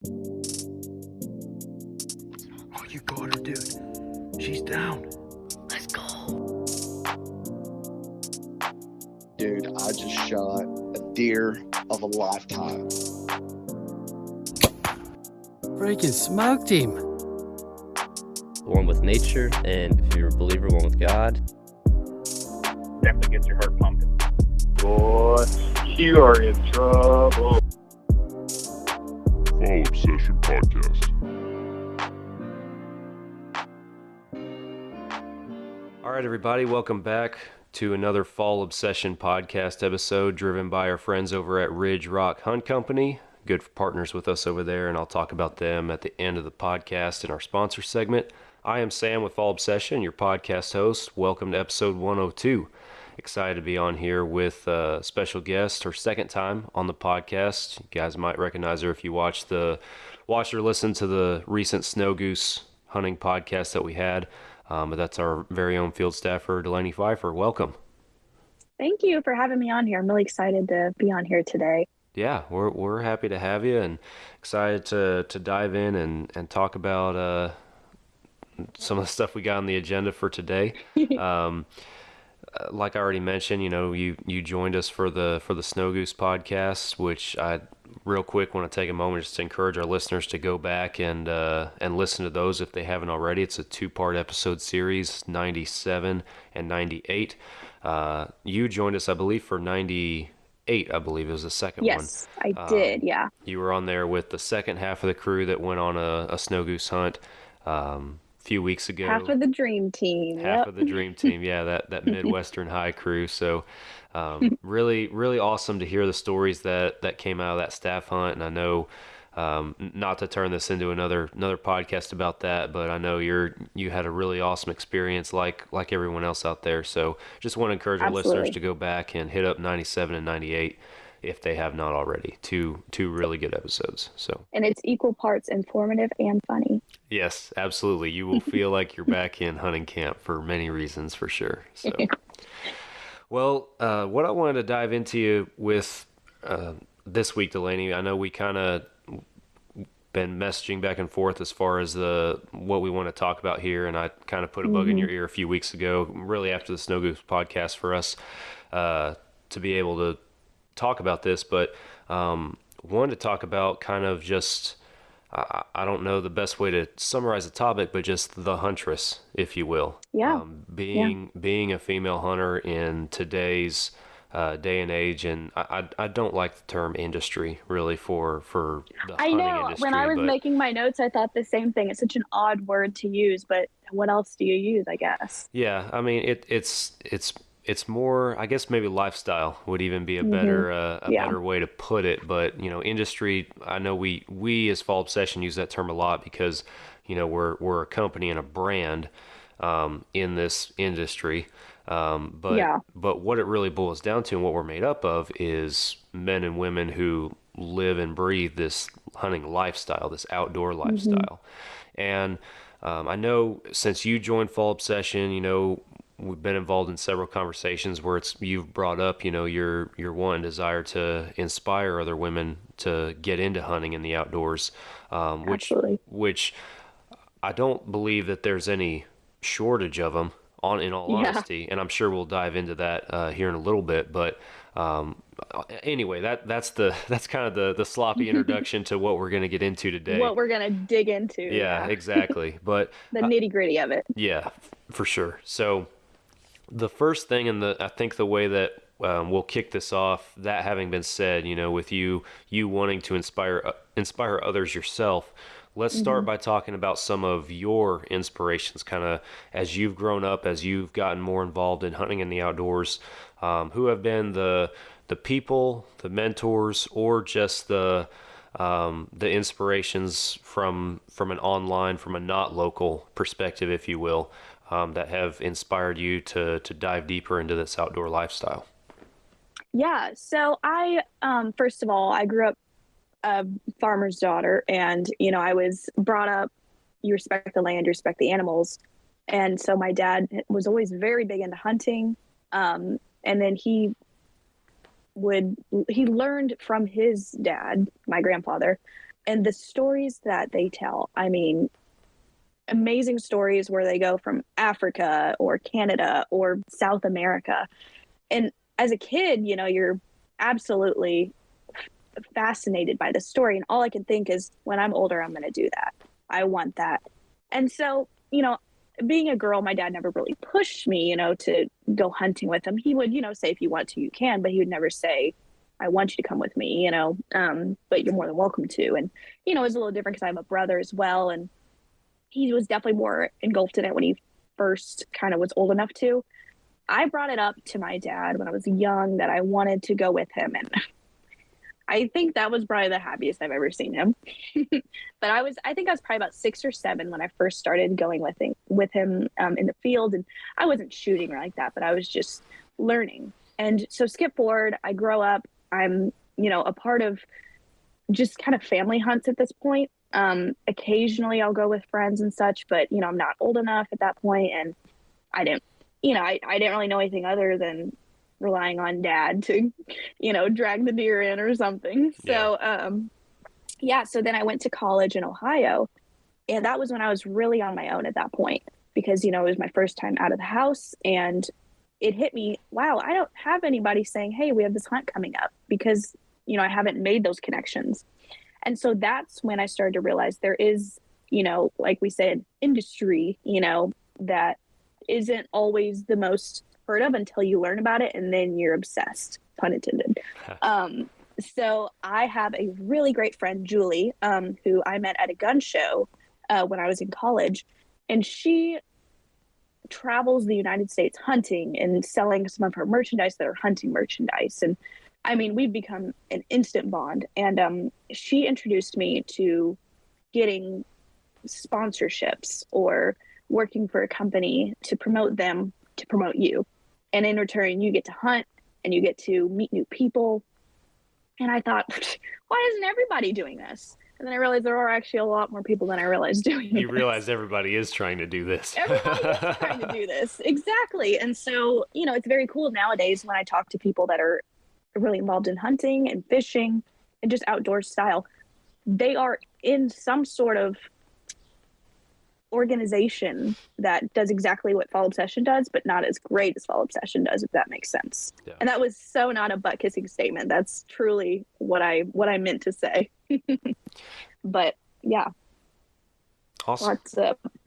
Oh, you got her, dude. She's down. Let's go. Dude, I just shot a deer of a lifetime. Freaking smoked him. One with nature, and if you're a believer, one with God. Definitely gets your heart pumping. Boy, you are in trouble. Fall Obsession Podcast. All right, everybody, welcome back to another Fall Obsession Podcast episode driven by our friends over at Ridge Rock Hunt Company. Good partners with us over there, and I'll talk about them at the end of the podcast in our sponsor segment. I am Sam with Fall Obsession, your podcast host. Welcome to episode 102. Excited to be on here with a special guest, her second time on the podcast. You guys might recognize her if you watched or listened to the recent snow goose hunting podcast that we had. But that's our very own field staffer, Delaney Pfeiffer. Welcome. Thank you for having me on here. I'm really excited to be on here today. Yeah, we're happy to have you and excited to dive in and talk about some of the stuff we got on the agenda for today. Like I already mentioned, you joined us for the Snow Goose podcast, which I real quick want to take a moment just to encourage our listeners to go back and listen to those if they haven't already. It's a 2-part episode series, 97 and 98. You joined us, I believe, for 98, I believe it was the second one. Yes, I did, yeah. You were on there with the second half of the crew that went on a snow goose hunt few weeks ago. Half of the dream team. Half of the dream team, yeah, that Midwestern high crew. So really, really awesome to hear the stories that came out of that staff hunt. And I know, not to turn this into another podcast about that, but I know you had a really awesome experience like everyone else out there. So just want to encourage our listeners to go back and hit up 97 and 98 if they have not already. Two really good episodes. So, and it's equal parts informative and funny. Yes, absolutely. You will feel like you're back in hunting camp for many reasons, for sure. So, well, what I wanted to dive into with this week, Delaney, I know we kind of been messaging back and forth as far as what we want to talk about here, and I kind of put a bug in your ear a few weeks ago, really after the Snow Goose podcast, for us to be able to talk about this, but wanted to talk about kind of just, I don't know the best way to summarize the topic, but just the huntress, if you will. Yeah. Being a female hunter in today's day and age, and I don't like the term industry really for the hunting industry. When I was making my notes, I thought the same thing. It's such an odd word to use, but what else do you use, I guess? Yeah, I mean it's more, I guess maybe lifestyle would even be a better better way to put it. But industry, I know we as Fall Obsession use that term a lot because we're a company and a brand in this industry. But what it really boils down to and what we're made up of is men and women who live and breathe this hunting lifestyle, this outdoor lifestyle. And I know since you joined Fall Obsession, we've been involved in several conversations where you've brought up, your one desire to inspire other women to get into hunting in the outdoors, which I don't believe that there's any shortage of them in all honesty. And I'm sure we'll dive into that here in a little bit. But anyway, that's kind of the sloppy introduction to what we're going to get into today. What we're going to dig into. Yeah, exactly. But the nitty gritty of it. Yeah, for sure. So the first thing, and I think the way that we'll kick this off, that having been said, with you wanting to inspire others yourself, let's start by talking about some of your inspirations, kind of as you've grown up, as you've gotten more involved in hunting in the outdoors. Who have been the people, the mentors, or just the inspirations from an online, from a not local perspective, if you will, that have inspired you to dive deeper into this outdoor lifestyle? Yeah. So I, first of all, I grew up a farmer's daughter, and, I was brought up, you respect the land, you respect the animals. And so my dad was always very big into hunting. And then he learned from his dad, my grandfather, And the stories that they tell, I mean, amazing stories where they go from Africa or Canada or South America. And as a kid, you know, you're absolutely fascinated by the story. And all I can think is, when I'm older, I'm going to do that. I want that. And so, you know, being a girl, my dad never really pushed me, you know, to go hunting with him. He would, you know, say, if you want to, you can, but he would never say, I want you to come with me, you know, but you're more than welcome to. And, you know, it was a little different because I have a brother as well. And he was definitely more engulfed in it when he first kind of was old enough to. I brought it up to my dad when I was young that I wanted to go with him. And I think that was probably the happiest I've ever seen him. But I think I was probably about 6 or 7 when I first started going with him in the field. And I wasn't shooting or like that, but I was just learning. And so skip forward, I grow up, I'm, you know, a part of just kind of family hunts at this point. Occasionally I'll go with friends and such, but, you know, I'm not old enough at that point, and I didn't really know anything other than relying on dad to, you know, drag the deer in or something. So, so then I went to college in Ohio, and that was when I was really on my own at that point, because, you know, it was my first time out of the house, and it hit me, wow, I don't have anybody saying, hey, we have this hunt coming up, because, you know, I haven't made those connections. And so that's when I started to realize there is, you know, like we said, industry, you know, that isn't always the most heard of until you learn about it, and then you're obsessed, pun intended. So I have a really great friend, Julie, who I met at a gun show when I was in college, and she travels the United States hunting and selling some of her merchandise that are hunting merchandise. And I mean, we've become an instant bond. And she introduced me to getting sponsorships or working for a company to promote them, to promote you. And in return, you get to hunt and you get to meet new people. And I thought, why isn't everybody doing this? And then I realized there are actually a lot more people than I realized doing it. You realize everybody is trying to do this. Everybody is trying to do this. Exactly. And so, you know, it's very cool nowadays when I talk to people that are really involved in hunting and fishing and just outdoor style. They are in some sort of organization that does exactly what Fall Obsession does, but not as great as Fall Obsession does, if that makes sense. Yeah. And that was so not a butt kissing statement. That's truly what I meant to say. But yeah, awesome.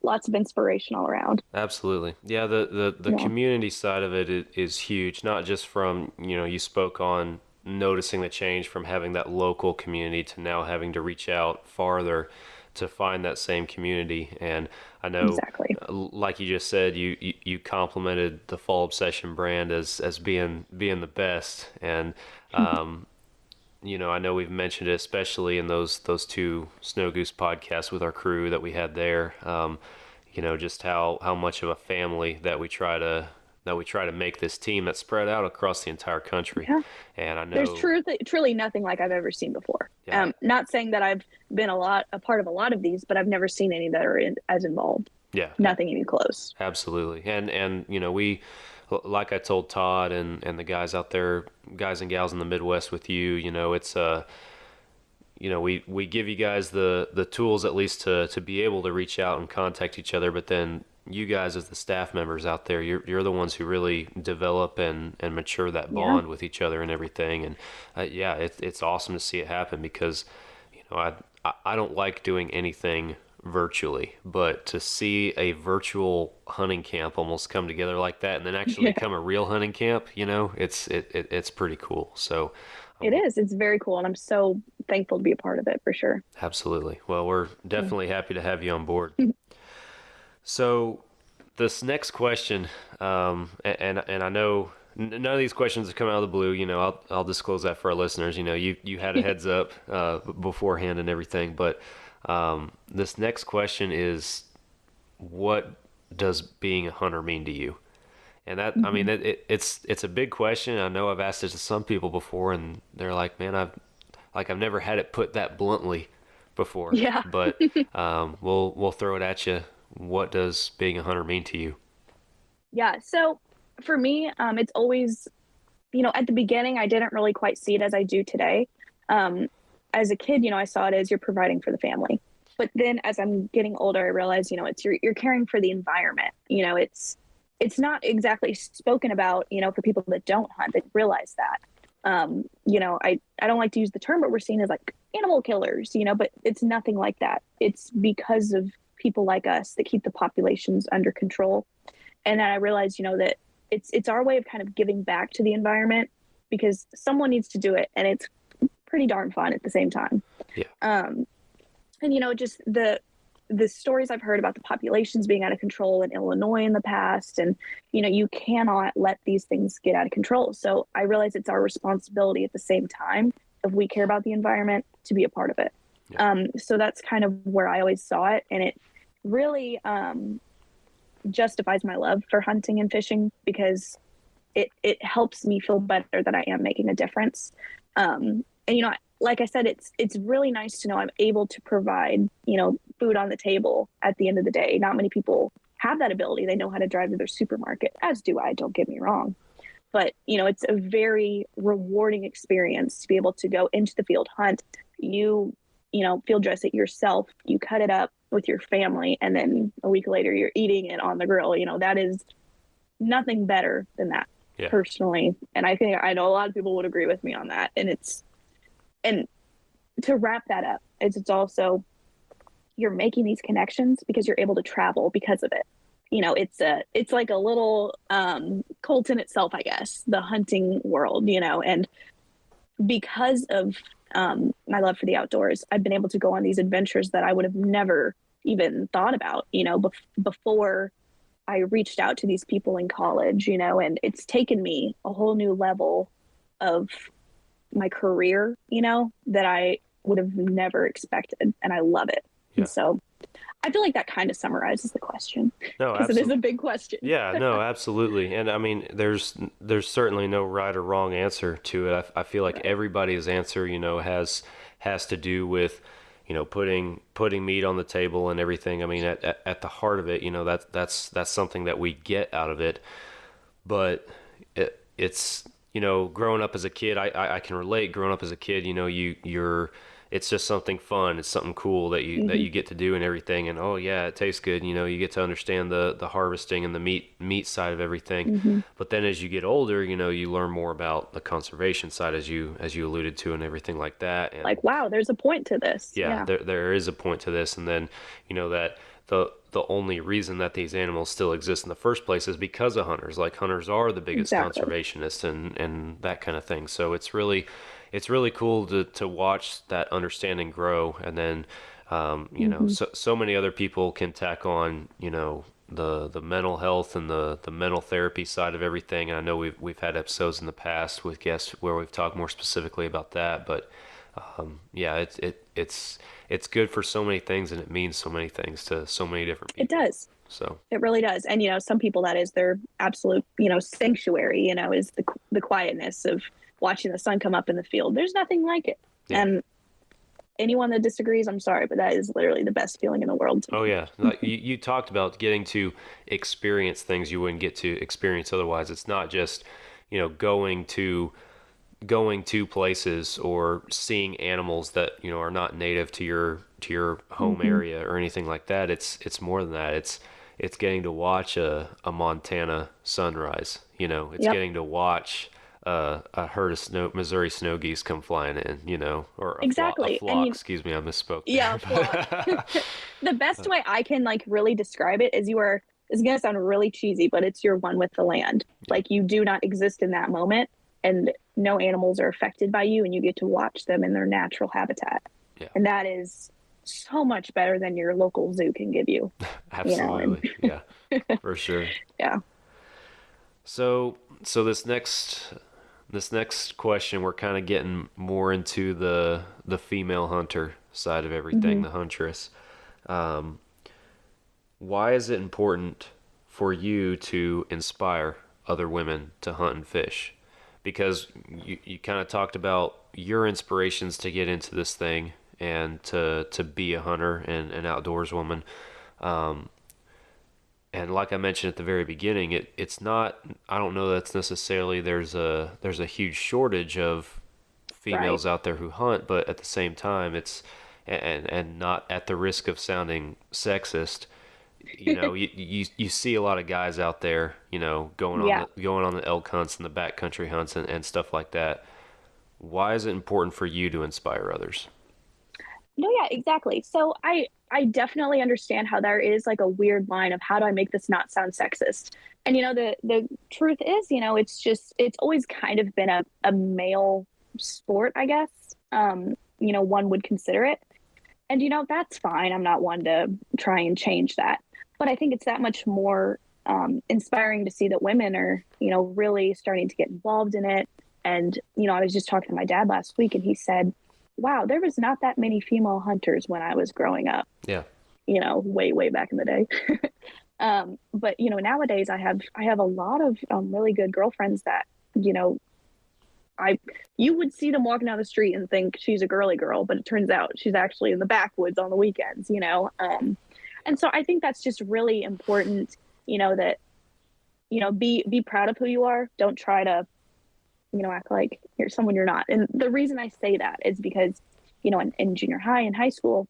Lots of inspiration all around. Absolutely. Yeah, the community side of it is huge, not just from, you know, you spoke on noticing the change from having that local community to now having to reach out farther to find that same community. And I know, exactly, like you just said, you complimented the Fall Obsession brand as being the best. And you know, I know we've mentioned it, especially in those 2 Snow Goose podcasts with our crew that we had there. You know, just how much of a family that we try to make this team that's spread out across the entire country. Yeah. And I know there's truly nothing like I've ever seen before. Yeah. Not saying that I've been a part of a lot of these, but I've never seen any that are as involved. Yeah. Nothing even close. Absolutely. And you know, we, like I told Todd and the guys out there, guys and gals in the Midwest with you, you know, it's you know, we give you guys the tools at least to be able to reach out and contact each other, but then you guys as the staff members out there, you're the ones who really develop and mature that bond with each other and everything. And it's awesome to see it happen, because, you know, I don't like doing anything virtually, but to see a virtual hunting camp almost come together like that and then actually become a real hunting camp, you know, it's pretty cool. So it is. It's very cool, and I'm so thankful to be a part of it, for sure. Absolutely. Well, we're definitely happy to have you on board. So this next question, and I know none of these questions have come out of the blue. You know, I'll disclose that for our listeners. You know, you had a heads up beforehand and everything, but this next question is, what does being a hunter mean to you? And that, I mean, it's a big question. I know I've asked it to some people before, and they're like, man, I've never had it put that bluntly before. Yeah. But we'll throw it at you. What does being a hunter mean to you? Yeah. So for me, it's always, you know, at the beginning, I didn't really quite see it as I do today. I as a kid, I saw it as you're providing for the family. But then as I'm getting older, I realize, it's you're caring for the environment. It's not exactly spoken about, for people that don't hunt, that realize that. I don't like to use the term, but we're seen as like animal killers, but it's nothing like that. It's because of people like us that keep the populations under control. And then I realized, that it's our way of kind of giving back to the environment, because someone needs to do it, and it's pretty darn fun at the same time. Yeah. And just the stories I've heard about the populations being out of control in Illinois in the past, and you cannot let these things get out of control. So I realize it's our responsibility at the same time, if we care about the environment, to be a part of it. Yeah. So that's kind of where I always saw it, and it really justifies my love for hunting and fishing, because it helps me feel better that I am making a difference. And like I said, it's really nice to know I'm able to provide, food on the table at the end of the day. Not many people have that ability. They know how to drive to their supermarket, as do I, don't get me wrong. But, it's a very rewarding experience to be able to go into the field, hunt, field dress it yourself, you cut it up with your family, and then a week later you're eating it on the grill. That is nothing better than that, personally. And I know a lot of people would agree with me on that. And to wrap that up, it's also, you're making these connections because you're able to travel because of it. It's like a little cult in itself, I guess, the hunting world, and because of my love for the outdoors, I've been able to go on these adventures that I would have never even thought about, before I reached out to these people in college, and it's taken me a whole new level of my career, that I would have never expected. And I love it. Yeah. And so I feel like that kind of summarizes the question. No, because it is a big question. Yeah, no, absolutely. And I mean, there's certainly no right or wrong answer to it. I feel like everybody's answer, has to do with, putting meat on the table and everything. I mean, at the heart of it, that's something that we get out of it. But it's, growing up as a kid, I can relate. Growing up as a kid, you're it's just something fun. It's something cool that you get to do and everything. And oh yeah, it tastes good. You get to understand the harvesting and the meat side of everything. But then as you get older, you learn more about the conservation side, as you alluded to, and everything like that. And like, wow, there's a point to this. Yeah. There is a point to this. And then that the only reason that these animals still exist in the first place is because of hunters. Like, hunters are the biggest conservationists and that kind of thing. So it's really cool to watch that understanding grow. And then so many other people can tack on the mental health and the mental therapy side of everything. And I know we've had episodes in the past with guests where we've talked more specifically about that, but it's good for so many things, and it means so many things to so many different people. It does. So it really does. And some people, that is their absolute sanctuary, is the quietness of watching the sun come up in the field. There's nothing like it. Yeah. And anyone that disagrees, I'm sorry, but that is literally the best feeling in the world. Oh yeah. Like you talked about getting to experience things you wouldn't get to experience otherwise. It's not just, going to places or seeing animals that, are not native to your home area or anything like that. It's more than that. It's getting to watch a Montana sunrise. It's getting to watch a herd of Missouri snow geese come flying in, or a flock. Excuse me, I misspoke. Yeah, flock. The best way I can really describe it is it's going to sound really cheesy, but it's you're one with the land. Like, you do not exist in that moment, and no animals are affected by you, and you get to watch them in their natural habitat. Yeah. And that is so much better than your local zoo can give you. Absolutely. Yeah, for sure. Yeah. So this next question, we're kind of getting more into the female hunter side of everything, the huntress. Why is it important for you to inspire other women to hunt and fish? Because you kind of talked about your inspirations to get into this thing and to be a hunter and an outdoors woman. And like I mentioned at the very beginning, it's not, I don't know that's necessarily there's a huge shortage of females out there who hunt, but at the same time, it's and not at the risk of sounding sexist. You see a lot of guys out there, going on the elk hunts and the backcountry hunts and stuff like that. Why is it important for you to inspire others? No, yeah, exactly. So I definitely understand how there is like a weird line of how do I make this not sound sexist? And the truth is, it's always kind of been a male sport, I guess. One would consider it. And that's fine. I'm not one to try and change that. But I think it's that much more inspiring to see that women are, really starting to get involved in it. And, I was just talking to my dad last week and he said, wow, there was not that many female hunters when I was growing up. Yeah. Way, way back in the day. But, nowadays I have a lot of really good girlfriends that, you would see them walking down the street and think she's a girly girl, but it turns out she's actually in the backwoods on the weekends, and so I think that's just really important, that, be proud of who you are. Don't try to, act like you're someone you're not. And the reason I say that is because, in junior high and high school,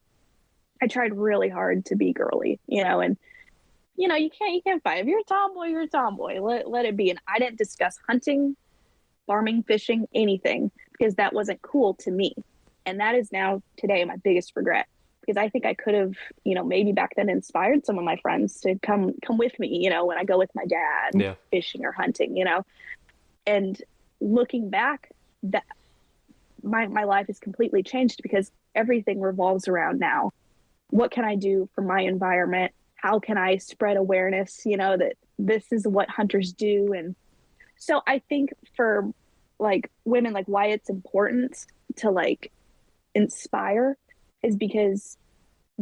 I tried really hard to be girly, and, you can't fight. If you're a tomboy, you're a tomboy. Let it be. And I didn't discuss hunting, farming, fishing, anything, because that wasn't cool to me. And that is now today my biggest regret, because I think I could have, maybe back then inspired some of my friends to come with me, when I go with my dad fishing or hunting, and looking back, that my life has completely changed because everything revolves around now. What can I do for my environment? How can I spread awareness, that this is what hunters do? And so I think for like women, like why it's important to like inspire is because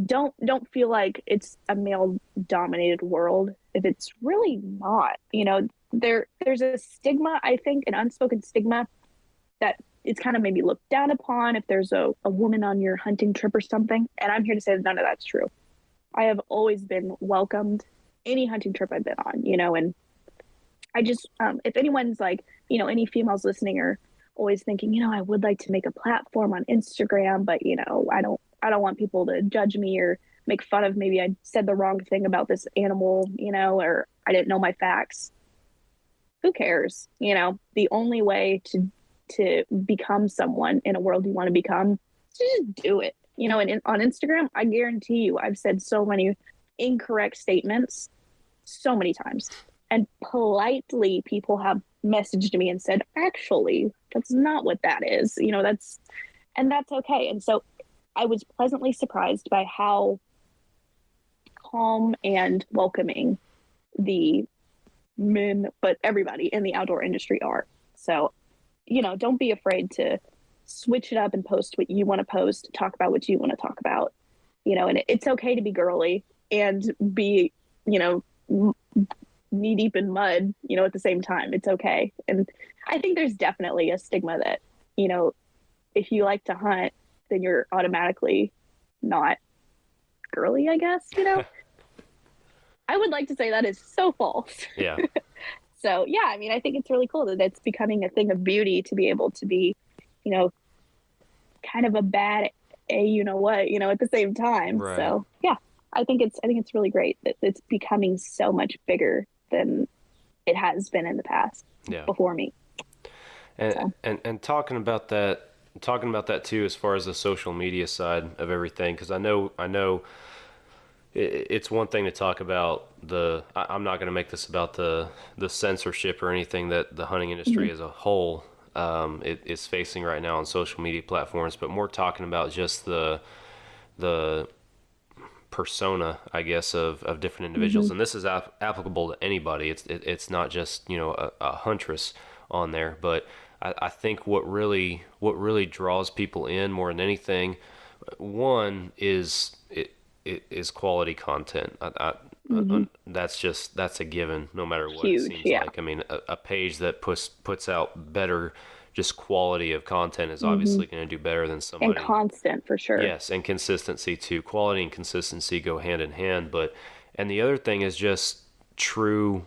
don't feel like it's a male dominated world if it's really not. There's a stigma, I think, an unspoken stigma that it's kind of maybe looked down upon if there's a woman on your hunting trip or something. And I'm here to say that none of that's true. I have always been welcomed any hunting trip I've been on, and I just, if anyone's like, any females listening are always thinking, I would like to make a platform on Instagram, but, I don't want people to judge me or make fun of maybe I said the wrong thing about this animal, or I didn't know my facts. Who cares? The only way to become someone in a world you want to become is to just do it. And on Instagram, I guarantee you, I've said so many incorrect statements so many times. And politely, people have messaged me and said, actually, that's not what that is. That's okay. And so I was pleasantly surprised by how calm and welcoming the men, but everybody in the outdoor industry are. So, don't be afraid to switch it up and post what you want to post, talk about what you want to talk about, and it's okay to be girly and be, knee deep in mud, at the same time. It's okay. And I think there's definitely a stigma that, if you like to hunt, then you're automatically not girly, I guess, I would like to say that is so false. Yeah. So, yeah, I mean, I think it's really cool that it's becoming a thing of beauty to be able to be, kind of a bad at the same time. Right. So, yeah, I think it's really great that it's becoming so much bigger than it has been in the past before me. And talking about that too, as far as the social media side of everything, because I know it's one thing to talk about I'm not going to make this about the censorship or anything that the hunting industry as a whole is facing right now on social media platforms, but more talking about just the persona, I guess, of different individuals. And this is applicable to anybody. It's not just, a huntress on there, but I think what really draws people in more than anything, one is quality content. That's a given, no matter what. Huge, it seems like. I mean, a page that puts out better just quality of content is obviously going to do better than somebody. And constant, for sure. Yes, and consistency too. Quality and consistency go hand in hand. And the other thing is just true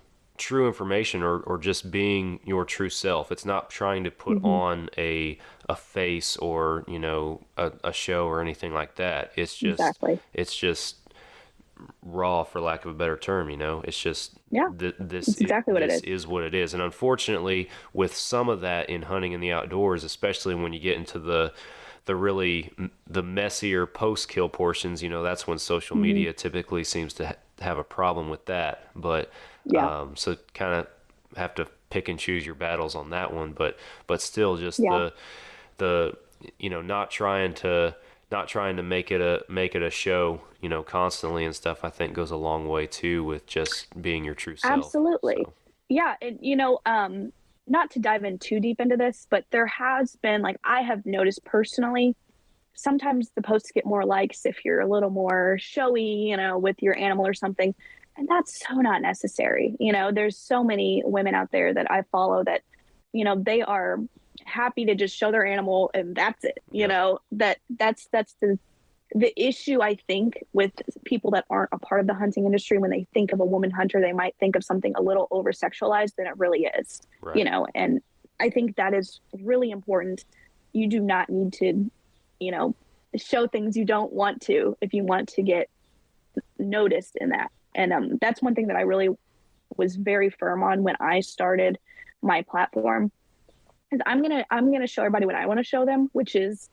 information, or just being your true self. It's not trying to put on a a face or, you know, a show or anything like that. It's just, Exactly. it's just raw, for lack of a better term, you know. It's just, this It's exactly what it this is. is what it is. And unfortunately, with some of that in hunting in the outdoors, especially when you get into the really the messier post kill portions, you know, that's when social media typically seems to have a problem with that. But so kind of have to pick and choose your battles on that one. But still, just the you know, not trying to make it a show, you know, constantly and stuff, I think goes a long way too with just being your true self. Absolutely. So. Yeah. And, you know, not to dive in too deep into this, but there has been, like, I have noticed personally, sometimes the posts get more likes if you're a little more showy, you know, with your animal or something. And that's so not necessary. You know, there's so many women out there that I follow that, you know, they are happy to just show their animal and that's it. You know, that's the issue, I think, with people that aren't a part of the hunting industry. When they think of a woman hunter, they might think of something a little over-sexualized than it really is, you know, and I think that is really important. You do not need to, you know, show things you don't want to if you want to get noticed in that. And that's one thing that I really was very firm on when I started my platform, is I'm gonna show everybody what I want to show them, which is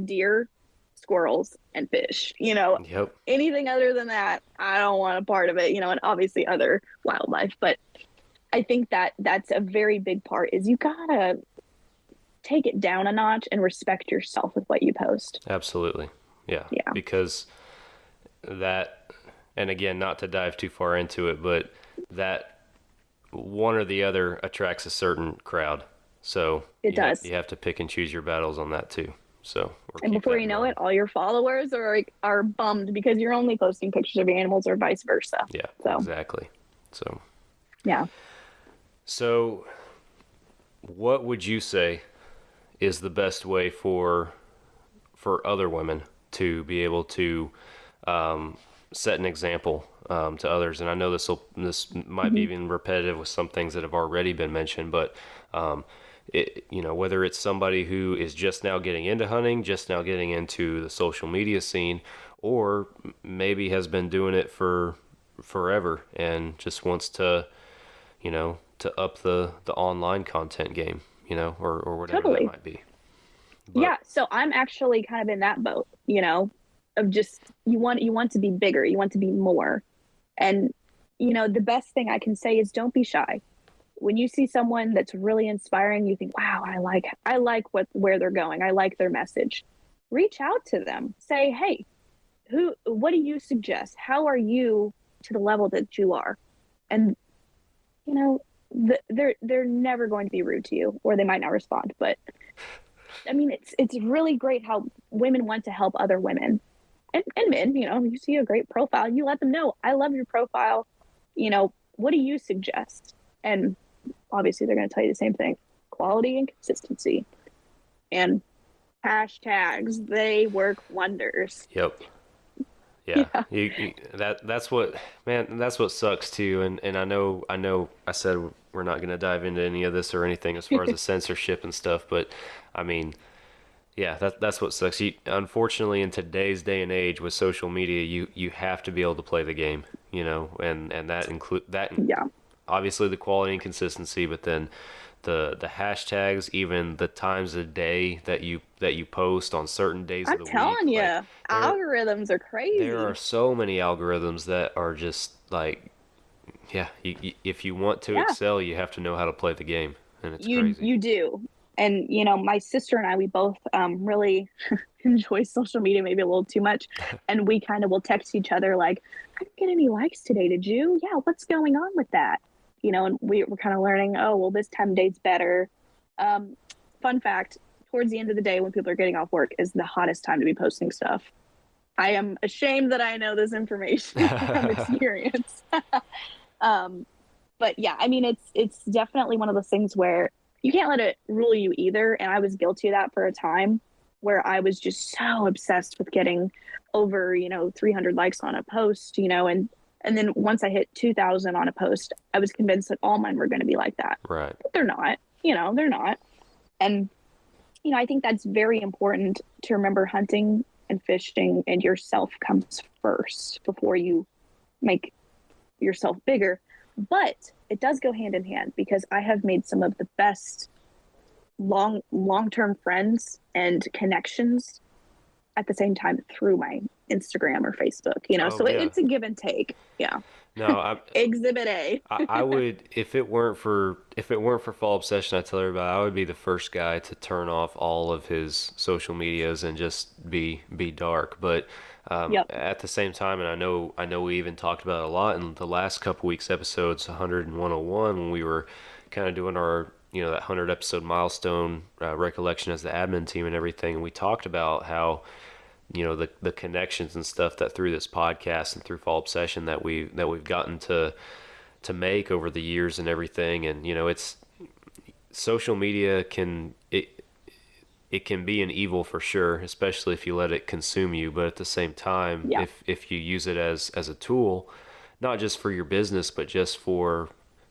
deer, squirrels, and fish. You know, anything other than that, I don't want a part of it. You know, and obviously other wildlife. But I think that that's a very big part. Is you gotta take it down a notch and respect yourself with what you post. Absolutely, yeah. Because that, and again, not to dive too far into it, but that one or the other attracts a certain crowd. So it does. You have to pick and choose your battles on that too. So, and before you know it, all your followers are bummed because you're only posting pictures of your animals, or vice versa. Yeah, so. Exactly. So, yeah. So, what would you say is the best way for other women to be able to set an example to others? And I know this might be even repetitive with some things that have already been mentioned, but you know, whether it's somebody who is just now getting into hunting, just now getting into the social media scene, or maybe has been doing it for forever and just wants to, you know, to up the online content game, you know, or whatever that might be. But, yeah. So I'm actually kind of in that boat, you know, of just, you want to be bigger, you want to be more. And, you know, the best thing I can say is don't be shy. When you see someone that's really inspiring, you think, wow, I like where they're going. I like their message. Reach out to them. Say, hey, what do you suggest? How are you to the level that you are? And, you know, they're never going to be rude to you, or they might not respond. But I mean, it's really great how women want to help other women and men. You know, you see a great profile, you let them know, I love your profile. You know, what do you suggest? And obviously they're going to tell you the same thing: quality and consistency, and hashtags. They work wonders. Yep. Yeah. That's what, man, that's what sucks too. And I know I said we're not going to dive into any of this or anything as far as the censorship and stuff, but I mean, yeah, that's what sucks. Unfortunately, in today's day and age with social media, you have to be able to play the game, you know, and that include that. Yeah. Obviously the quality and consistency, but then the hashtags, even the times of day that you post on certain days of the week. I'm telling you, algorithms are crazy. There are so many algorithms that are just like, yeah, if you want to excel, you have to know how to play the game, and it's crazy. You do. And, you know, my sister and I, we both really enjoy social media, maybe a little too much. And we kind of will text each other like, I didn't get any likes today, did you? Yeah, what's going on with that? You know, and we're kind of learning, oh, well, this time of day's better. Fun fact, towards the end of the day when people are getting off work is the hottest time to be posting stuff. I am ashamed that I know this information from experience. But yeah, I mean, it's definitely one of those things where you can't let it rule you either. And I was guilty of that for a time, where I was just so obsessed with getting over, you know, 300 likes on a post, you know, and then once I hit 2,000 on a post, I was convinced that all mine were going to be like that. Right. But they're not, you know, they're not. And I think that's very important to remember. Hunting and fishing and yourself comes first before you make yourself bigger. But it does go hand in hand, because I have made some of the best long-term friends and connections at the same time through my Instagram or Facebook, so it's a give and take. Yeah. No, Exhibit A. I would, if it weren't for Fall Obsession, I tell everybody I would be the first guy to turn off all of his social medias and just be dark. But at the same time, and I know we even talked about it a lot in the last couple weeks episodes, 100 and 101, when we were kind of doing our that 100 episode milestone recollection as the admin team and everything, and we talked about how the connections and stuff that through this podcast and through Fall Obsession that we've gotten to make over the years and everything. And it's social media it can be an evil for sure, especially if you let it consume you. But at the same time, if you use it as a tool, not just for your business, but just for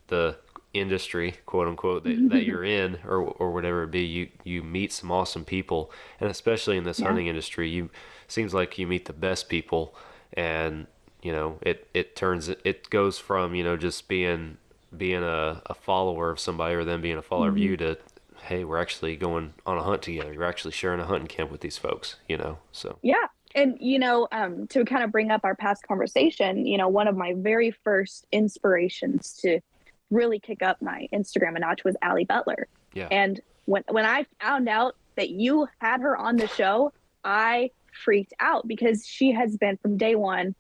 the industry, quote unquote, that you're in, or whatever it be, you meet some awesome people. And especially in this hunting industry, seems like you meet the best people. And it goes from just being a follower of somebody, or them being a follower of you, to, hey, we're actually going on a hunt together, you're actually sharing a hunting camp with these folks. So and to kind of bring up our past conversation, one of my very first inspirations to really kick up my Instagram a notch was Allie Butler. Yeah. And when I found out that you had her on the show, I freaked out, because she has been, from day one,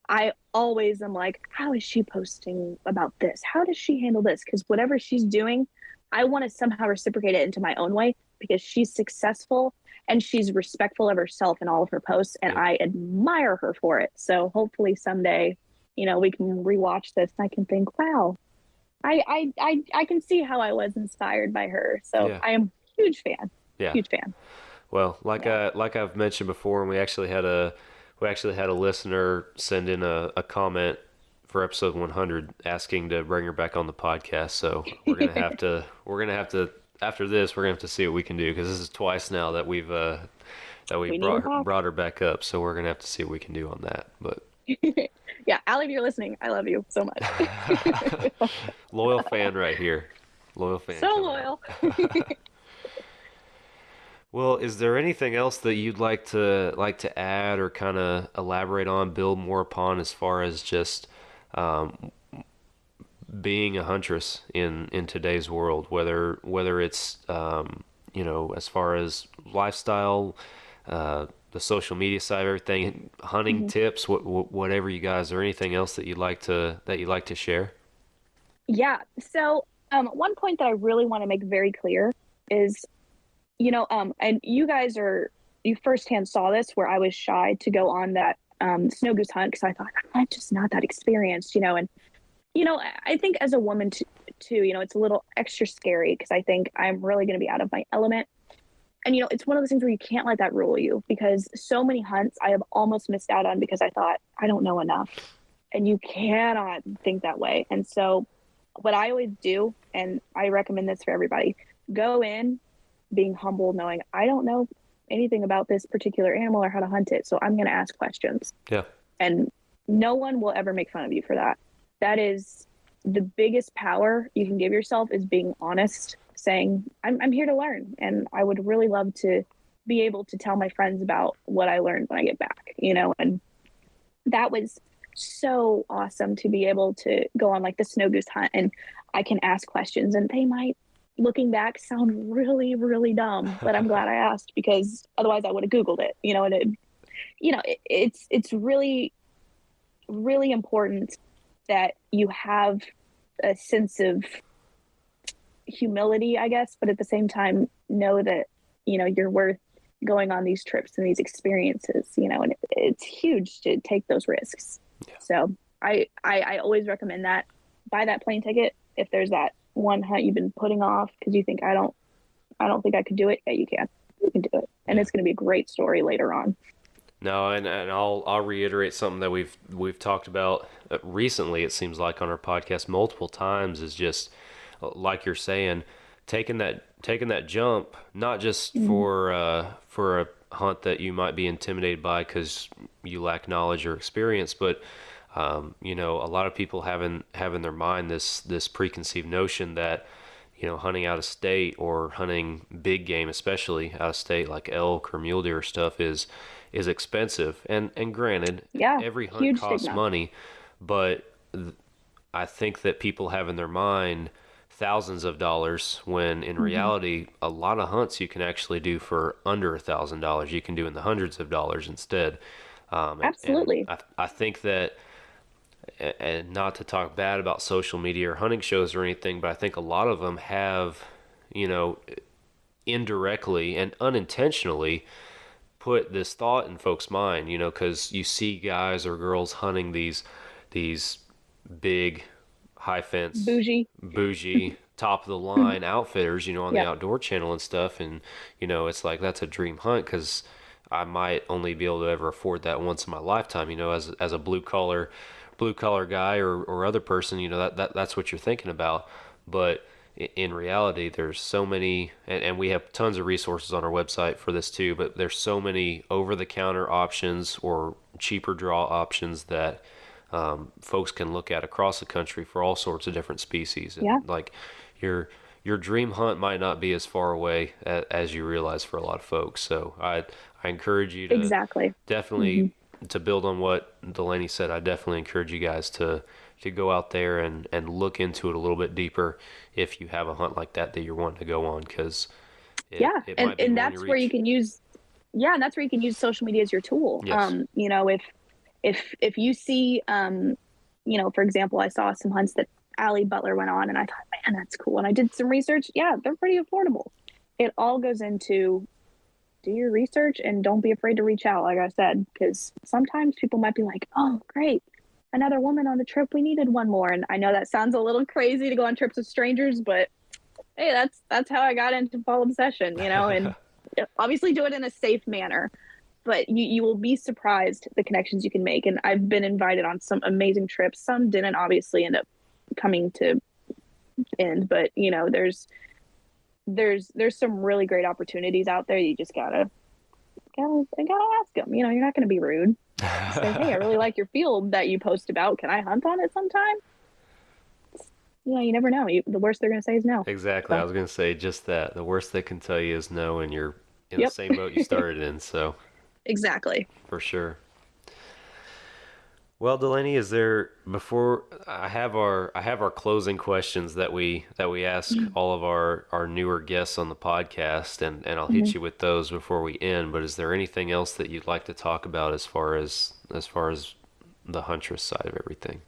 I always am like, how is she posting about this? How does she handle this? Because whatever she's doing, I want to somehow reciprocate it into my own way, because she's successful and she's respectful of herself in all of her posts, and I admire her for it. So hopefully someday, we can rewatch this and I can think, wow, I can see how I was inspired by her. So I am a huge fan. Yeah. Huge fan. Well, like I've mentioned before, and we actually had a listener send in a comment for episode 100 asking to bring her back on the podcast. So we're gonna have to after this, we're gonna have to see what we can do, because this is twice now that we brought her back up. So we're gonna have to see what we can do on that. But yeah, Allie, if you're listening, I love you so much. Loyal fan right here. Loyal fan. So loyal. Well, is there anything else that you'd like to add or kind of elaborate on, build more upon, as far as just being a huntress in today's world, whether it's as far as lifestyle, the social media side of everything, hunting tips, whatever you guys, or anything else that you'd like to share? Yeah. So one point that I really want to make very clear is, and you firsthand saw this, where I was shy to go on that snow goose hunt, because I thought, I'm just not that experienced, and I think as a woman too, it's a little extra scary, because I think I'm really going to be out of my element. And, it's one of those things where you can't let that rule you, because so many hunts I have almost missed out on because I thought, I don't know enough. And you cannot think that way. And so what I always do, and I recommend this for everybody, go in being humble, knowing I don't know anything about this particular animal or how to hunt it. So I'm going to ask questions. Yeah. And no one will ever make fun of you for that. That is the biggest power you can give yourself, is being honest, saying, I'm here to learn. And I would really love to be able to tell my friends about what I learned when I get back, and that was so awesome to be able to go on like the snow goose hunt, and I can ask questions, and they might, looking back, sound really, really dumb, but I'm glad I asked, because otherwise I would have Googled it, and it's really, really important that you have a sense of humility, I guess, but at the same time know that, you're worth going on these trips and these experiences, and it's huge to take those risks. Yeah. So I always recommend that. Buy that plane ticket. If there's that one hunt you've been putting off because you think, I don't think I could do it. Yeah, you can do it. And it's going to be a great story later on. No, and I'll reiterate something that we've talked about recently, it seems like, on our podcast multiple times, is just like you're saying, taking that jump, not just for a hunt that you might be intimidated by because you lack knowledge or experience, but you know, a lot of people have in their mind this preconceived notion that, you know, hunting out of state or hunting big game, especially out of state like elk or mule deer stuff, is expensive. And granted, every hunt costs stigma. money, but I think that people have in their mind thousands of dollars when in reality a lot of hunts you can actually do for under $1,000. You can do in the hundreds of dollars instead. Absolutely. And I think that, and not to talk bad about social media or hunting shows or anything, but I think a lot of them have, you know, indirectly and unintentionally put this thought in folks' mind, you know, because you see guys or girls hunting these big, high fence, bougie, top of the line outfitters, you know, on the Outdoor Channel and stuff, and you know, it's like that's a dream hunt because I might only be able to ever afford that once in my lifetime, you know, as a blue collar guy or other person, you know, that's what you're thinking about. But in reality, there's so many, and we have tons of resources on our website for this too, but there's so many over-the-counter options or cheaper draw options that folks can look at across the country for all sorts of different species. And like your dream hunt might not be as far away as you realize for a lot of folks. So I encourage you to definitely to build on what Delaney said. I definitely encourage you guys to go out there and look into it a little bit deeper if you have a hunt like that you're wanting to go on, because and that's where you can use and that's where you can use social media as your tool. Yes. You know, if you see you know, for example, I saw some hunts that Allie Butler went on and I thought, man, that's cool, and I did some research. They're pretty affordable. It all goes into do your research and don't be afraid to reach out, like I said, because sometimes people might be like, oh great, another woman on the trip, we needed one more. And I know that sounds a little crazy to go on trips with strangers, but hey, that's how I got into fall obsession, you know, and obviously do it in a safe manner, but you will be surprised the connections you can make. And I've been invited on some amazing trips. Some didn't obviously end up coming to end, but you know, there's some really great opportunities out there. You just gotta ask them, you know, you're not going to be rude. Say, hey, I really like your field that you post about. Can I hunt on it sometime? You know, you never know. The worst they're going to say is no. Exactly. So. I was going to say just that. The worst they can tell you is no, and you're in the same boat you started in. So exactly. For sure. Well, Delaney, is there, before I have our closing questions that we ask all of our newer guests on the podcast, and I'll hit you with those before we end, but is there anything else that you'd like to talk about as far as the Huntress side of everything?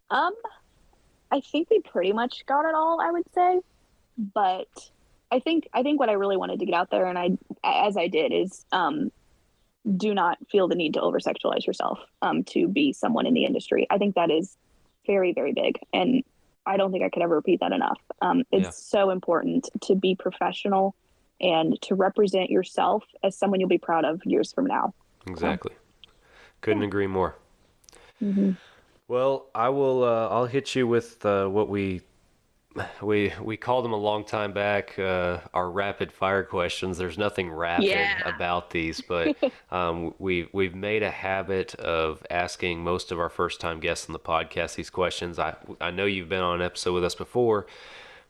I think we pretty much got it all, I would say, but I think what I really wanted to get out there, and I did, is do not feel the need to over-sexualize yourself to be someone in the industry. I think that is very, very big. And I don't think I could ever repeat that enough. It's so important to be professional and to represent yourself as someone you'll be proud of years from now. Exactly. Couldn't agree more. Mm-hmm. Well, I'll hit you with what we called them a long time back, our rapid fire questions. There's nothing rapid about these, but we've made a habit of asking most of our first time guests on the podcast these questions. I know you've been on an episode with us before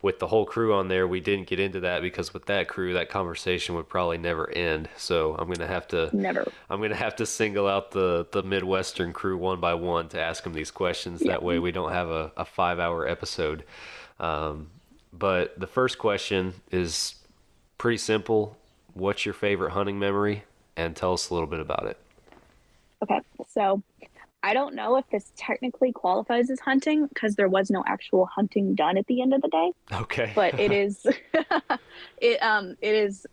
with the whole crew on there. We didn't get into that because with that crew, that conversation would probably never end. So I'm gonna have to single out the Midwestern crew one by one to ask them these questions. That way we don't have a 5-hour episode. But the first question is pretty simple. What's your favorite hunting memory? And tell us a little bit about it. Okay. So I don't know if this technically qualifies as hunting because there was no actual hunting done at the end of the day. Okay. But it is, it is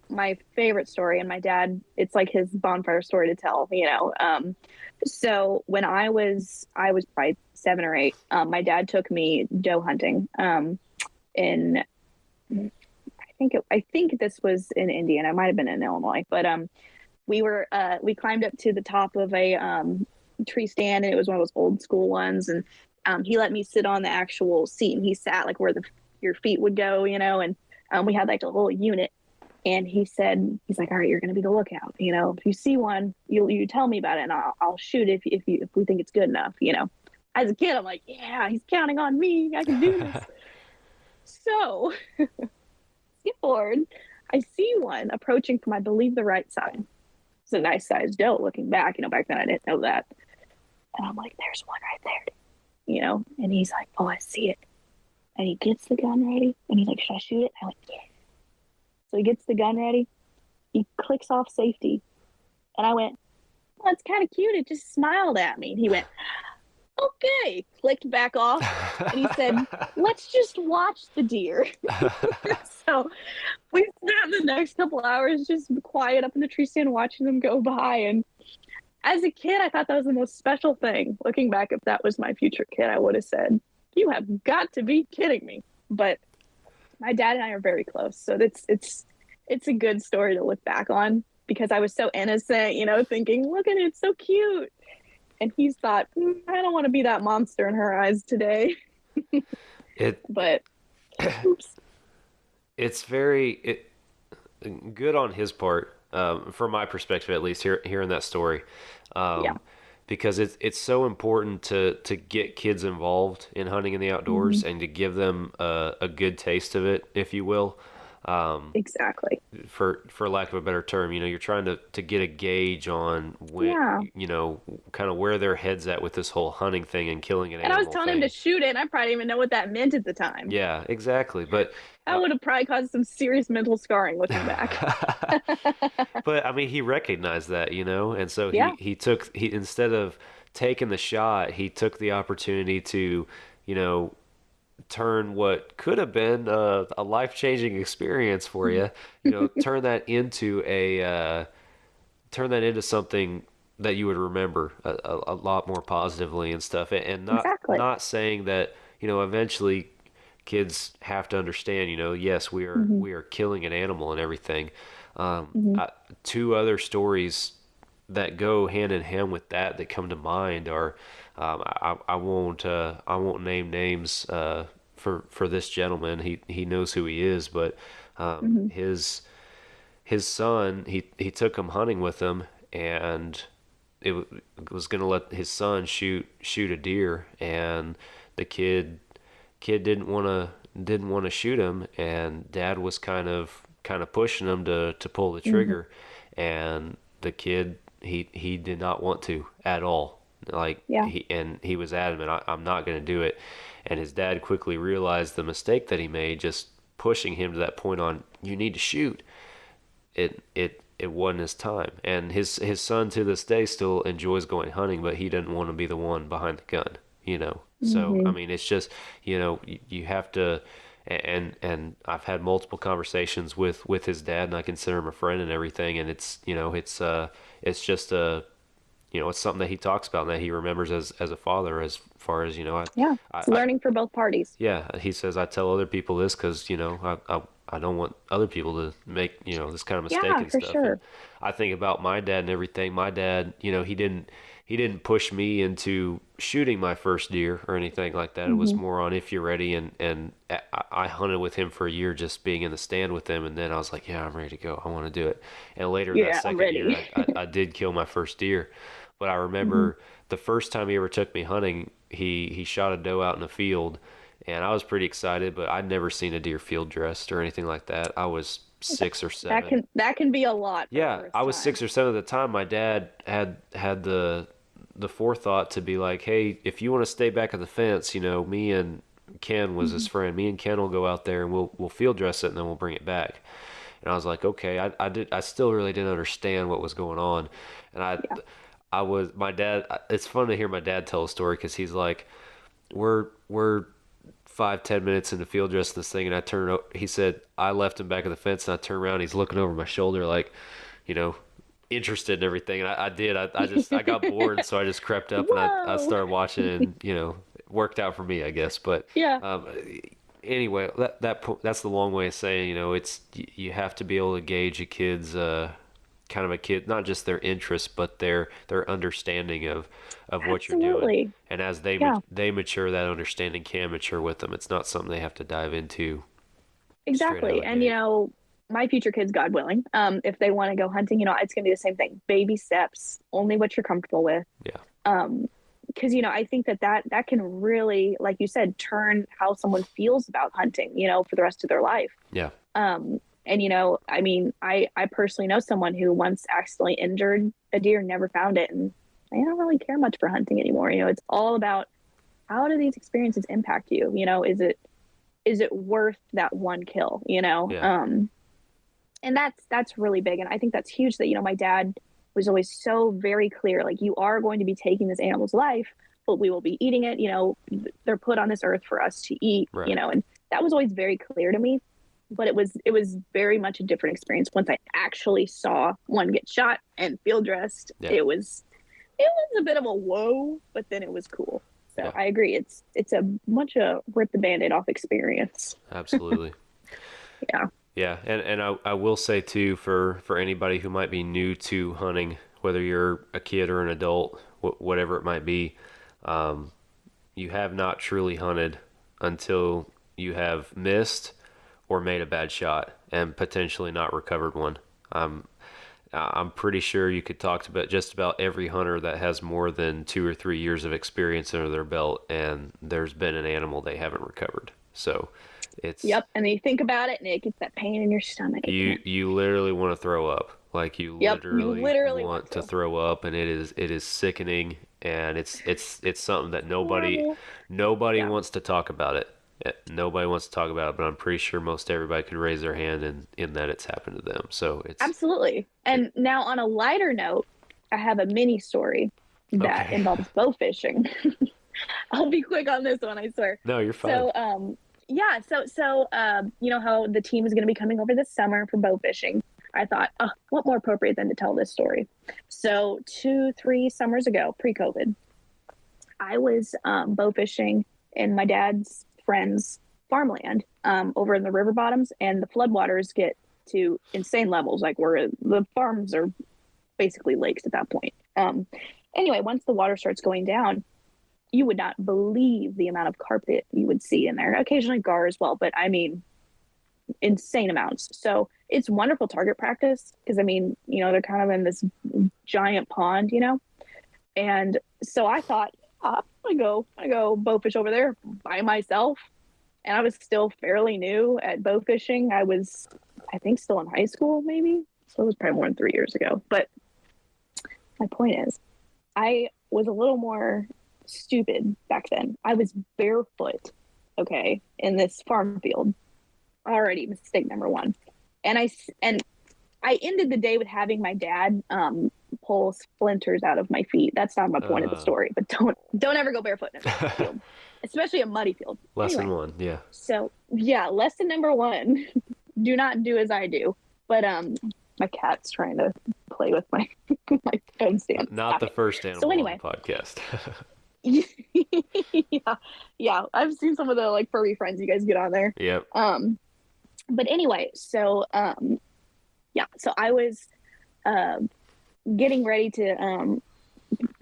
my favorite story. And my dad, it's like his bonfire story to tell, you know? So when I was probably 7 or 8, my dad took me doe hunting, in, I think this was in Indiana. It might've been in Illinois, but, we climbed up to the top of a, tree stand, and it was one of those old school ones. And, he let me sit on the actual seat, and he sat like where the your feet would go, and we had like a little unit. And he's like, all right, you're going to be the lookout. If you see one, you tell me about it, and I'll shoot if we think it's good enough. As a kid, I'm like, yeah, he's counting on me. I can do this. So, skip forward. I see one approaching from, I believe, the right side. It's a nice sized doe. Looking back, back then I didn't know that. And I'm like, there's one right there, And he's like, oh, I see it. And he gets the gun ready, and he's like, should I shoot it? I went, yeah. So he gets the gun ready. He clicks off safety. And I went, well, it's kind of cute. It just smiled at me. And he went, okay. Clicked back off. And he said, let's just watch the deer. So we spent the next couple hours just quiet up in the tree stand watching them go by. And as a kid, I thought that was the most special thing. Looking back, if that was my future kid, I would have said, you have got to be kidding me. But my dad and I are very close, so it's a good story to look back on, because I was so innocent, thinking, look at it, it's so cute. And he's thought, I don't want to be that monster in her eyes today. But oops. It's very good on his part, from my perspective at least, hearing that story. Yeah. Because it's so important to get kids involved in hunting in the outdoors, and to give them a good taste of it, if you will. Exactly. For lack of a better term, you're trying to get a gauge on when, kind of where their head's at with this whole hunting thing and killing an animal. And I was telling him to shoot it, and I probably didn't even know what that meant at the time. Yeah, exactly. But that would have probably caused some serious mental scarring looking back. But I mean, he recognized that, and so he instead of taking the shot, he took the opportunity to, turn what could have been a life-changing experience for you, turn that into something that you would remember a lot more positively and stuff. And not saying that, eventually kids have to understand, yes, we are killing an animal and everything. Two other stories that go hand in hand with that come to mind are, I won't name names for this gentleman. He knows who he is, but his son, he took him hunting with him, and it was going to let his son shoot a deer, and the kid didn't want to shoot him, and dad was kind of pushing him to pull the trigger, and the kid he did not want to at all. He was adamant, I'm not going to do it. And his dad quickly realized the mistake that he made, just pushing him to that point on, you need to shoot. It wasn't his time. And his son to this day still enjoys going hunting, but he didn't want to be the one behind the gun, So, I mean, it's just, you have to, and I've had multiple conversations with his dad, and I consider him a friend and everything. And it's just it's something that he talks about and that he remembers as a father, as far as, it's learning for both parties. Yeah. He says, I tell other people this because, I don't want other people to make, this kind of mistake and stuff. Sure. And I think about my dad and everything. My dad, he didn't push me into shooting my first deer or anything like that. It was more on, if you're ready. And I hunted with him for a year, just being in the stand with him. And then I was like, yeah, I'm ready to go. I want to do it. And later that second year, I did kill my first deer. But I remember the first time he ever took me hunting, he shot a doe out in the field, and I was pretty excited, but I'd never seen a deer field dressed or anything like that. I was 6 or 7. That can be a lot. Yeah, I was 6 or 7 at the time. My dad had the forethought to be like, hey, if you want to stay back at the fence, me and Ken was his friend. Me and Ken will go out there and we'll field dress it, and then we'll bring it back. And I was like, okay. I still really didn't understand what was going on, and my dad, it's fun to hear my dad tell a story, because he's like, we're 5-10 minutes into field dressing this thing, and he said, I left him back at the fence, and I turned around, he's looking over my shoulder like, interested in everything. And I did. I got bored, so I just crept up and I started watching, and, it worked out for me, I guess. But anyway, that's the long way of saying, it's, you have to be able to gauge a kid's kind of a kid, not just their interests, but their understanding of what you're doing. Absolutely. And as they mature, that understanding can mature with them. It's not something they have to dive into. Exactly. And, my future kids, God willing, if they want to go hunting, it's going to be the same thing. Baby steps, only what you're comfortable with. Yeah. Because, I think that can really, like you said, turn how someone feels about hunting, for the rest of their life. Yeah. And, I personally know someone who once accidentally injured a deer, never found it. And I don't really care much for hunting anymore. It's all about, how do these experiences impact you? Is it worth that one kill, Yeah. And that's really big. And I think that's huge that, my dad was always so very clear, like, you are going to be taking this animal's life, but we will be eating it. They're put on this earth for us to eat, Right. And that was always very clear to me. But it was very much a different experience once I actually saw one get shot and field dressed. Yeah. It was a bit of a whoa, but then it was cool. So Yeah. I agree. It's a much a rip the Band-Aid off experience. Absolutely. Yeah. Yeah, and I will say too, for anybody who might be new to hunting, whether you're a kid or an adult, whatever it might be, you have not truly hunted until you have missed or made a bad shot and potentially not recovered one. I'm pretty sure you could talk to just about every hunter that has more than 2 or 3 years of experience under their belt, and there's been an animal they haven't recovered. So it's Yep. And then you think about it and it gets that pain in your stomach. you literally want to throw up. Like you literally want to throw up, and it is sickening, and it's something that nobody Yeah. wants to talk about it. Nobody wants to talk about it, but I'm pretty sure most everybody could raise their hand in that it's happened to them. So it's Absolutely. And now on a lighter note, I have a mini story that involves bow fishing. I'll be quick on this one, I swear. No, you're fine. So so you know how the team is going to be coming over this summer for bow fishing. I thought, what more appropriate than to tell this story? So 2-3 summers ago, pre-COVID, I was bow fishing in my dad's friend's farmland over in the river bottoms, and the floodwaters get to insane levels, like where the farms are basically lakes at that point. Anyway, once the water starts going down, you would not believe the amount of carpet you would see in there. Occasionally gar as well, but I mean, insane amounts. So it's wonderful target practice because, I mean, they're kind of in this giant pond, And so I thought, I go bow fish over there by myself. And I was still fairly new at bow fishing. I was, I think, still in high school, maybe. So it was probably more than 3 years ago. But my point is, I was a little more stupid back then. I was barefoot, in this farm field. Already mistake number one. And I ended the day with having my dad pull splinters out of my feet. That's not my point of the story, but don't ever go barefoot in a field, especially a muddy field. Lesson one, yeah. So yeah, lesson number one: do not do as I do. But my cat's trying to play with my my phone stand. Not the first animal on the podcast. yeah. I've seen some of the furry friends you guys get on there. Yep. But anyway, so so I was getting ready to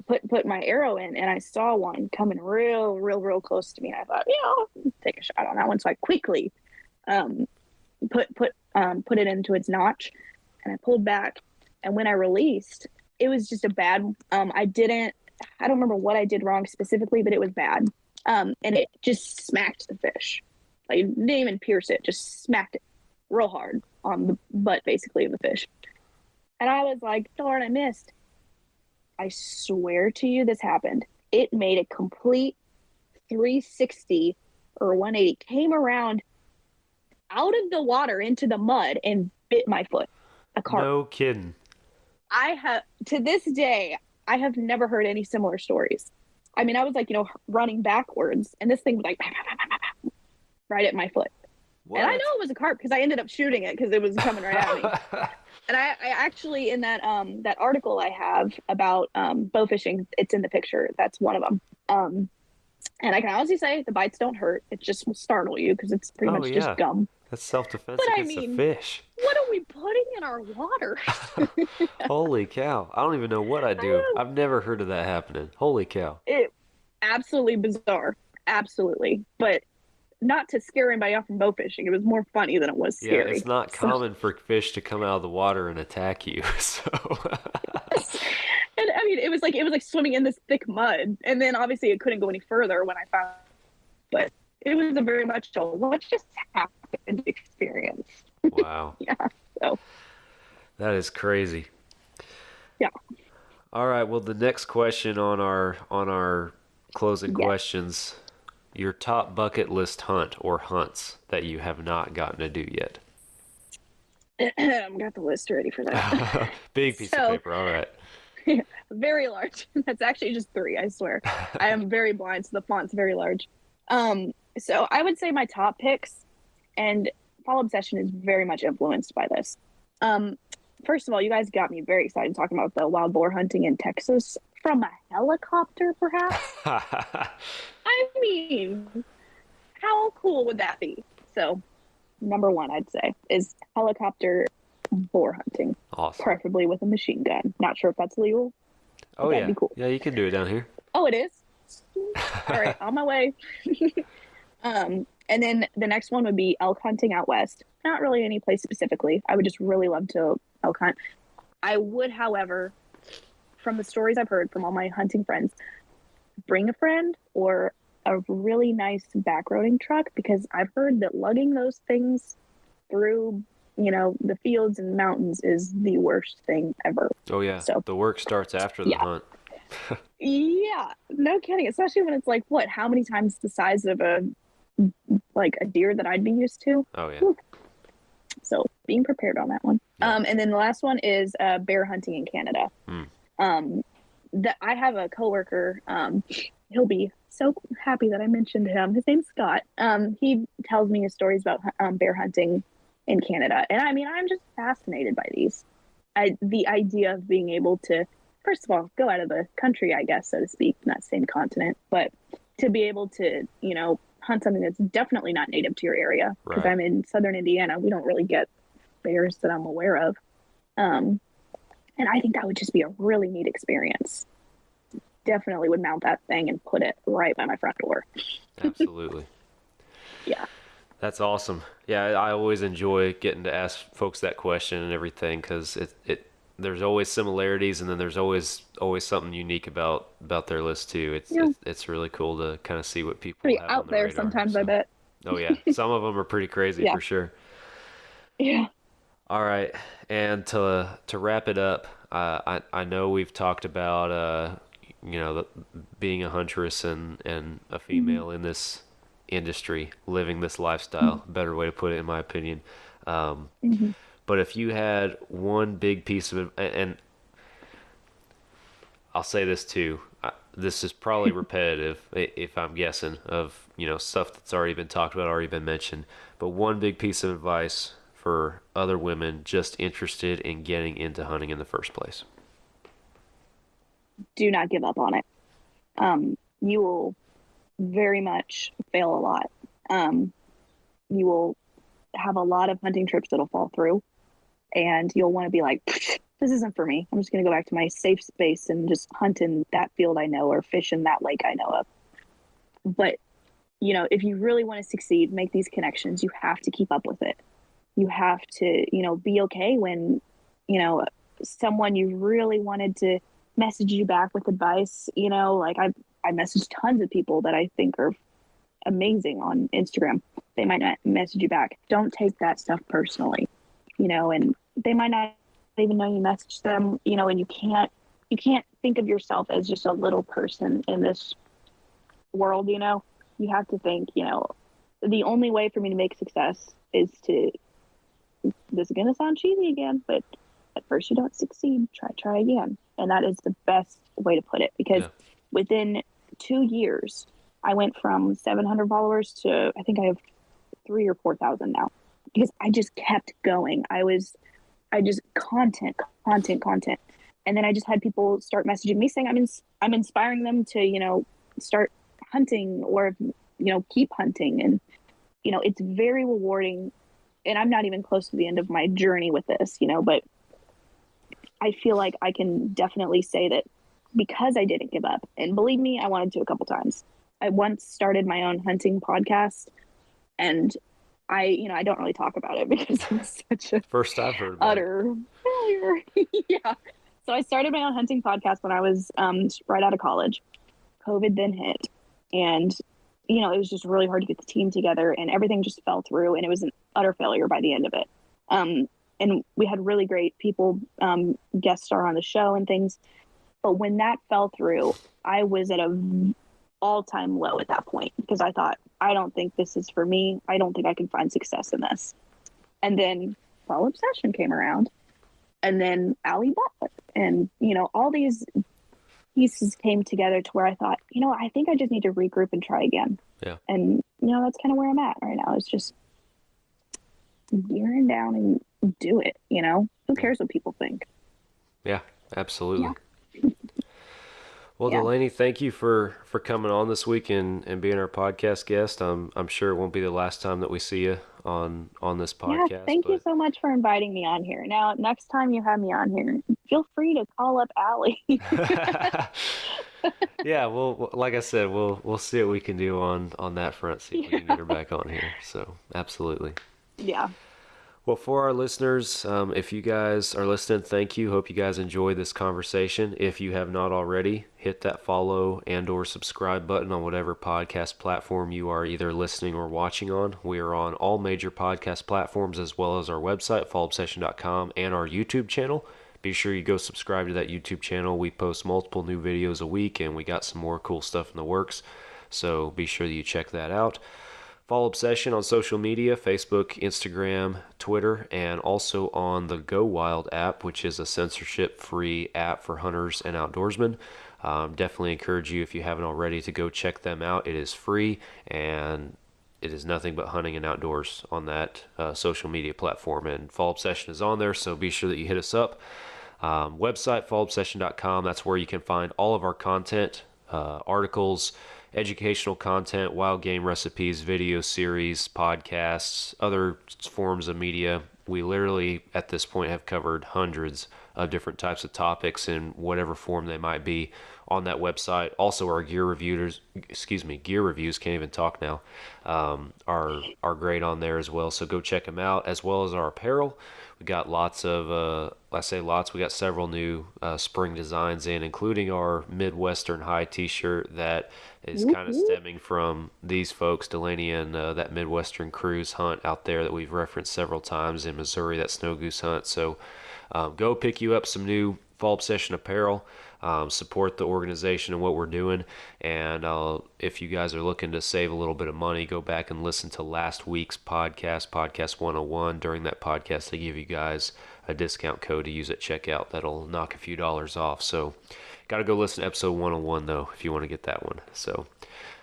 put my arrow in, and I saw one coming real close to me, and I thought, I'll take a shot on that one. So I quickly put it into its notch, and I pulled back, and when I released, it was just a bad I don't remember what I did wrong specifically, but it was bad. And it just smacked the fish. Like, it didn't even pierce it, just smacked it real hard on the butt, basically, of the fish. And I was like, darn, I missed. I swear to you, this happened. It made a complete 360 or 180, came around out of the water into the mud and bit my foot. A carp. No kidding. To this day, I have never heard any similar stories. I mean, I was running backwards, and this thing was right at my foot. What? And I know it was a carp because I ended up shooting it because it was coming right at me. And I actually, in that article I have about bow fishing, it's in the picture. That's one of them. And I can honestly say the bites don't hurt. It just will startle you because it's pretty much just gum. That's self-defense But I against mean, the fish. what are we putting in our water? Holy cow. I don't even know what I do. I've never heard of that happening. Holy cow. It absolutely bizarre. Absolutely. But not to scare anybody off from bow fishing. It was more funny than it was scary. Yeah, it's not common for fish to come out of the water and attack you. So And I mean, it was like swimming in this thick mud, and then obviously it couldn't go any further when I found. But it was a very much a what just happened experience. wow. Yeah. So That is crazy. yeah. All right, well the next question on our closing questions, your top bucket list hunt or hunts that you have not gotten to do yet. I've got the list ready for that. Big piece of paper, all right. Very large. That's actually just 3, I swear. I am very blind, so the font's very large. So I would say my top picks, and Fall Obsession is very much influenced by this. First of all, you guys got me very excited talking about the wild boar hunting in Texas from a helicopter, perhaps. I mean, how cool would that be? So, number 1, I'd say, is helicopter boar hunting. Awesome. Preferably with a machine gun. Not sure if that's legal. Oh, that'd yeah. be cool. Yeah, you can do it down here. Oh, it is? All right, on my way. And then the next one would be elk hunting out west. Not really any place specifically. I would just really love to elk hunt. I would, however, from the stories I've heard from all my hunting friends, bring a friend or a really nice backroading truck, because I've heard that lugging those things through, the fields and mountains is the worst thing ever. Oh, yeah. So the work starts after the hunt. Yeah, no kidding. Especially when it's like, how many times the size of a deer that I'd be used to. Oh, yeah. Whew. So being prepared on that one. Yeah. And then the last one is bear hunting in Canada. That I have a coworker. He'll be so happy that I mentioned him. His name's Scott. He tells me his stories about bear hunting in Canada, and I mean, I'm just fascinated by these. The idea of being able to, first of all, go out of the country, I guess, so to speak, not same continent, but to be able to, hunt something that's definitely not native to your area. Because I'm in southern Indiana, we don't really get bears that I'm aware of. And I think that would just be a really neat experience. Definitely would mount that thing and put it right by my front door. Absolutely. Yeah. That's awesome. Yeah, I always enjoy getting to ask folks that question and everything, because there's always similarities, and then there's always something unique about their list too. It's really cool to kind of see what people pretty have out on the there radar, sometimes, so. I bet. Oh yeah, some of them are pretty crazy for sure. Yeah. All right, and to wrap it up, I know we've talked about being a huntress and a female in this industry, living this lifestyle. Better way to put it, in my opinion. But if you had one big piece of, and I'll say this too, this is probably repetitive if I'm guessing, of stuff that's already been talked about, already been mentioned, but one big piece of advice for other women just interested in getting into hunting in the first place. Do not give up on it. You will very much fail a lot. You will have a lot of hunting trips that'll fall through, and you'll want to be like, this isn't for me. I'm just going to go back to my safe space and just hunt in that field I know, or fish in that lake I know of. But, if you really want to succeed, make these connections, you have to keep up with it. You have to, be okay when, someone you really wanted to message you back with advice, I message tons of people that I think are amazing on Instagram. They might not message you back. Don't take that stuff personally, and they might not even know you messaged them, and you can't think of yourself as just a little person in this world. You have to think, the only way for me to make success is to, this is going to sound cheesy again, but at first you don't succeed, try again. And that is the best way to put it, because within 2 years, I went from 700 followers to, I think I have 3,000 or 4,000 now, because I just kept going. I just content. And then I just had people start messaging me saying I'm inspiring them to, start hunting or, keep hunting. And, it's very rewarding. And I'm not even close to the end of my journey with this, but I feel like I can definitely say that because I didn't give up, and believe me, I wanted to a couple times. I once started my own hunting podcast, and I don't really talk about it because it's such a First I've heard about utter failure. Yeah. So I started my own hunting podcast when I was right out of college. COVID then hit, and it was just really hard to get the team together, and everything just fell through, and it was an utter failure by the end of it. And we had really great people guest star on the show and things. But when that fell through, I was at a all-time low at that point because I thought, I don't think this is for me. I don't think I can find success in this. And then Fall Obsession came around, and then Allie Butler, and all these pieces came together to where I thought, I think I just need to regroup and try again. Yeah. And that's kind of where I'm at right now. It's just gearing down and do it. Who cares what people think? Yeah, absolutely. Yeah. Well, Yeah. Delaney, thank you for coming on this week and being our podcast guest. I'm sure it won't be the last time that we see you on this podcast. Yeah, thank you so much for inviting me on here. Now, next time you have me on here, feel free to call up Allie. Yeah, well, like I said, we'll see what we can do on that front. See if we can get her back on here. So, absolutely. Yeah. Well, for our listeners, if you guys are listening, thank you. Hope you guys enjoyed this conversation. If you have not already, hit that follow and or subscribe button on whatever podcast platform you are either listening or watching on. We are on all major podcast platforms as well as our website, fallobsession.com, and our YouTube channel. Be sure you go subscribe to that YouTube channel. We post multiple new videos a week, and we got some more cool stuff in the works. So be sure that you check that out. Follow Obsession on social media, Facebook, Instagram, Twitter, and also on the Go Wild app, which is a censorship-free app for hunters and outdoorsmen. Definitely encourage you, if you haven't already, to go check them out. It is free, and it is nothing but hunting and outdoors on that social media platform. And Fall Obsession is on there, so be sure that you hit us up. Website, fallobsession.com. That's where you can find all of our content, articles, educational content, wild game recipes, video series, podcasts, other forms of media. We literally, at this point, have covered hundreds of different types of topics in whatever form they might be on that website. Also, our gear reviews, can't even talk now, are great on there as well. So go check them out, as well as our apparel. We got lots of, I say lots, we got several new spring designs in, including our Midwestern High t-shirt that is kind of stemming from these folks, Delaney and that Midwestern cruise hunt out there that we've referenced several times in Missouri, that snow goose hunt. So go pick you up some new Fall Obsession apparel. Support the organization and what we're doing. And if you guys are looking to save a little bit of money, go back and listen to last week's podcast 101. During that podcast, they give you guys a discount code to use at checkout that'll knock a few dollars off. So got to go listen to episode 101 though if you want to get that one. So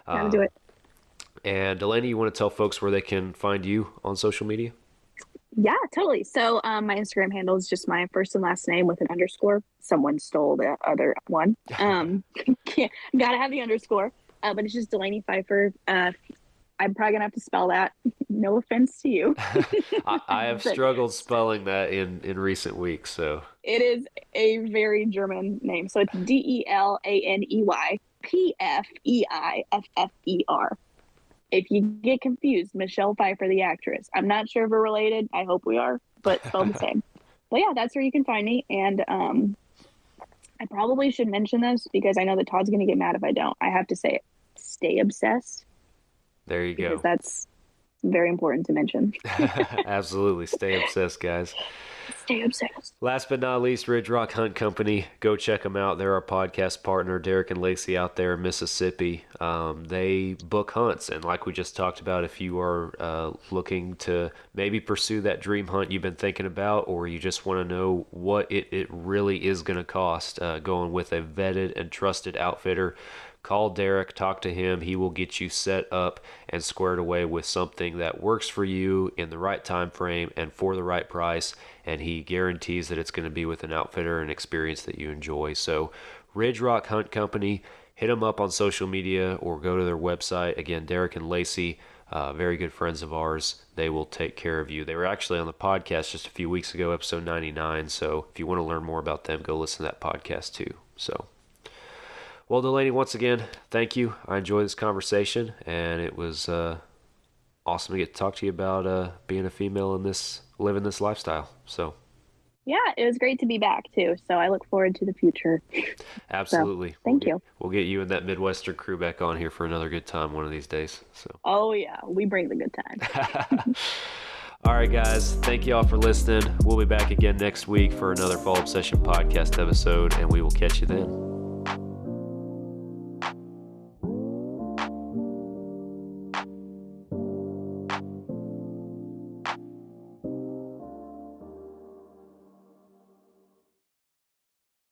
Gotta do it. And Delaney, you want to tell folks where they can find you on social media? Yeah, totally. So my Instagram handle is just my first and last name with an underscore. Someone stole the other one. Gotta have the underscore. But it's just Delaney Pfeiffer. I'm probably gonna have to spell that. No offense to you. I have struggled spelling that in recent weeks. So it is a very German name. So it's DELANEY PFEIFFER. If you get confused, Michelle Pfeiffer, the actress. I'm not sure if we're related. I hope we are, but spelled the same. But yeah, that's where you can find me. And I probably should mention this because I know that Todd's going to get mad if I don't. I have to say it. Stay obsessed. There you go. Because that's very important to mention. Absolutely. Stay obsessed, guys. Stay obsessed. Last but not least, Ridge Rock Hunt Company. Go check them out. They're our podcast partner, Derek and Lacey out there in Mississippi. They book hunts. And like we just talked about, if you are looking to maybe pursue that dream hunt you've been thinking about, or you just want to know what it really is going to cost going with a vetted and trusted outfitter, call Derek, talk to him. He will get you set up and squared away with something that works for you in the right time frame and for the right price. And he guarantees that it's going to be with an outfitter and experience that you enjoy. So Ridge Rock Hunt Company, hit them up on social media or go to their website. Again, Derek and Lacey, very good friends of ours. They will take care of you. They were actually on the podcast just a few weeks ago, episode 99. So if you want to learn more about them, go listen to that podcast too. So, well, Delaney, once again, thank you. I enjoyed this conversation, and it was awesome to get to talk to you about being a female in this, living this lifestyle. So. Yeah, it was great to be back too. So I look forward to the future. Absolutely. So, thank you. We'll get you and that Midwestern crew back on here for another good time one of these days. So. Oh yeah, we bring the good time. All right, guys. Thank you all for listening. We'll be back again next week for another Fall Obsession podcast episode, and we will catch you then.